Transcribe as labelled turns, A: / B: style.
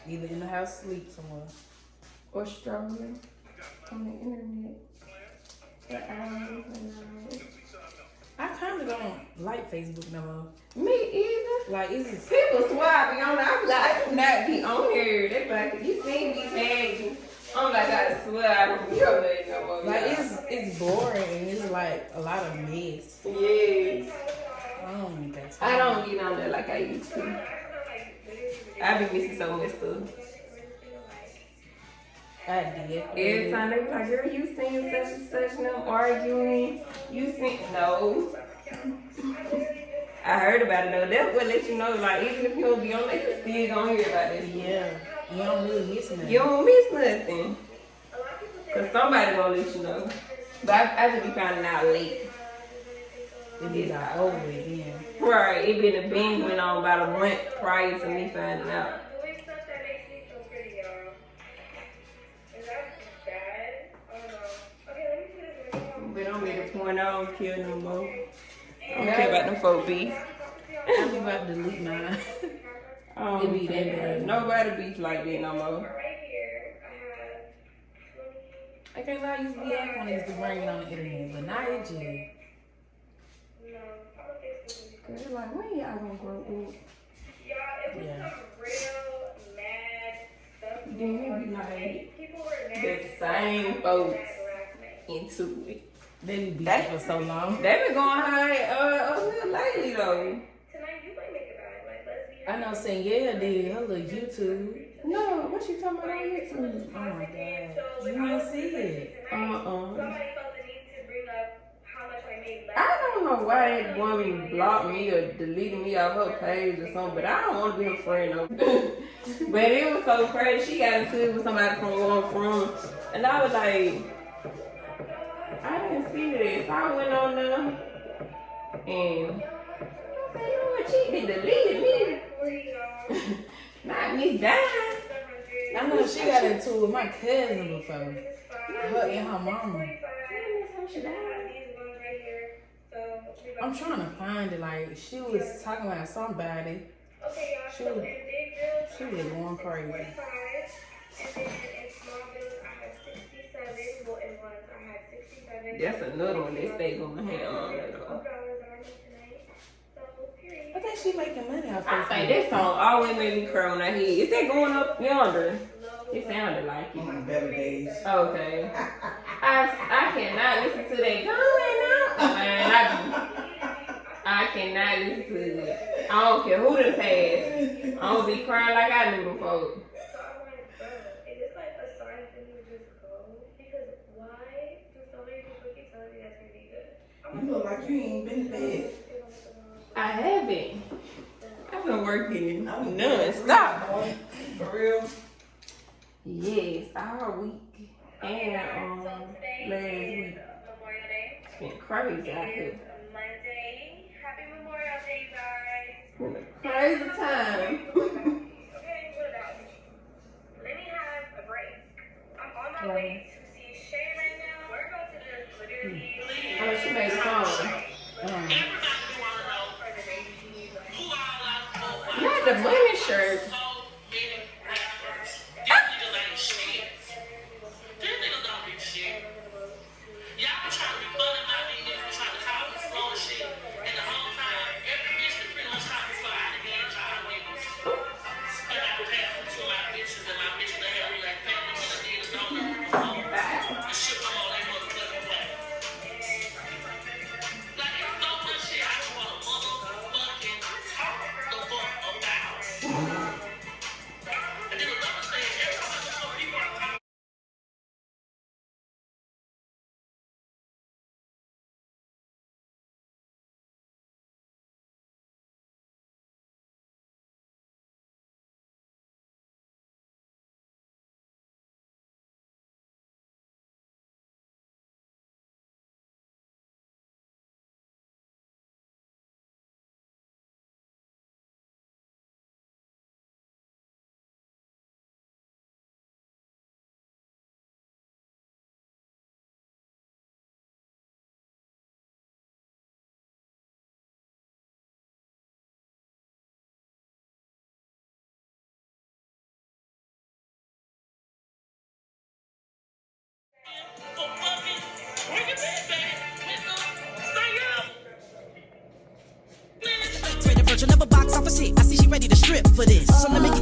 A: Either in the house, sleep somewhere.
B: Or strolling on the internet for hours and hours.
A: I kind of don't like Facebook no more.
B: Me either.
A: Like, it's
B: People swear I be on there. I'm like, I do not be on here. They be like, you seen me tagged. I'm like, I swear I don't be on there no more.
A: like
B: y'all.
A: it's boring and it's like a lot of mess.
B: Yes.
A: I don't need that
B: I
A: time.
B: don't get on there like I used to. I be missing so much stuff.
A: I did.
B: Every time they be like, girl, you seen such and such and them arguing. You seen, no. I heard about it though. That will let you know, like, even if you don't be on there, you still gonna hear about it.
A: Yeah, you don't really miss nothing.
B: You don't miss nothing. Cause somebody gonna let you know. But I just be finding out late.
A: It be like over again.
B: Right, it been a binge went on about a month prior to me finding out. But I'm at the point I don't care no more. I don't care about them folk beef.
A: I be about to delete mine. It be that bad.
B: Nobody beef like that no more.
A: I can't lie, I used to be acting when I used to bring it on the internet, but now it just.
B: Cause like, when y'all gonna grow up?
A: Yeah.
B: Then it be like the same folks into it.
A: They be beefing for so long.
B: They been going high a little lately though.
A: I know Sanyel did her little YouTube.
B: No, what you talking about on YouTube?
A: Oh my god. You wanna see it?
B: I don't know why that woman blocked me or deleted me off her page or something, but I don't want to be her friend no more. But it was so crazy. She got into it with somebody from where I'm from, and I was like, I didn't see this. So I went on there, and I said, you know what? She did deleted me. Not Miss Dime.
A: I know she got into it with my cousin before. Her and her mama. I'm trying to find it. Like, she was talking about somebody. She was going crazy.
B: That's another one they stay gonna have on there though.
A: I think she making money off
B: I
A: this.
B: think that song always made me cry when I hear it. Is that going up yonder? It sounded like it.
C: On better days.
B: Okay. I cannot listen to that going up. Man, I cannot listen to it. I don't care who done passed. I don't be crying like I knew before.
C: You look like you ain't been to bed.
B: I haven't. I've been working non-stop.
C: For real?
B: Yes, all week and last week. It's been crazy out here.
D: Happy Memorial Day, guys.
B: It's been a crazy time.
D: Let me have a break. I'm on my way to see Shay right now. We're about to just literally.
B: Oh, she made fun. Not the bunny shirt.
E: She'll never box off a seat. I see she ready to strip for this. So let me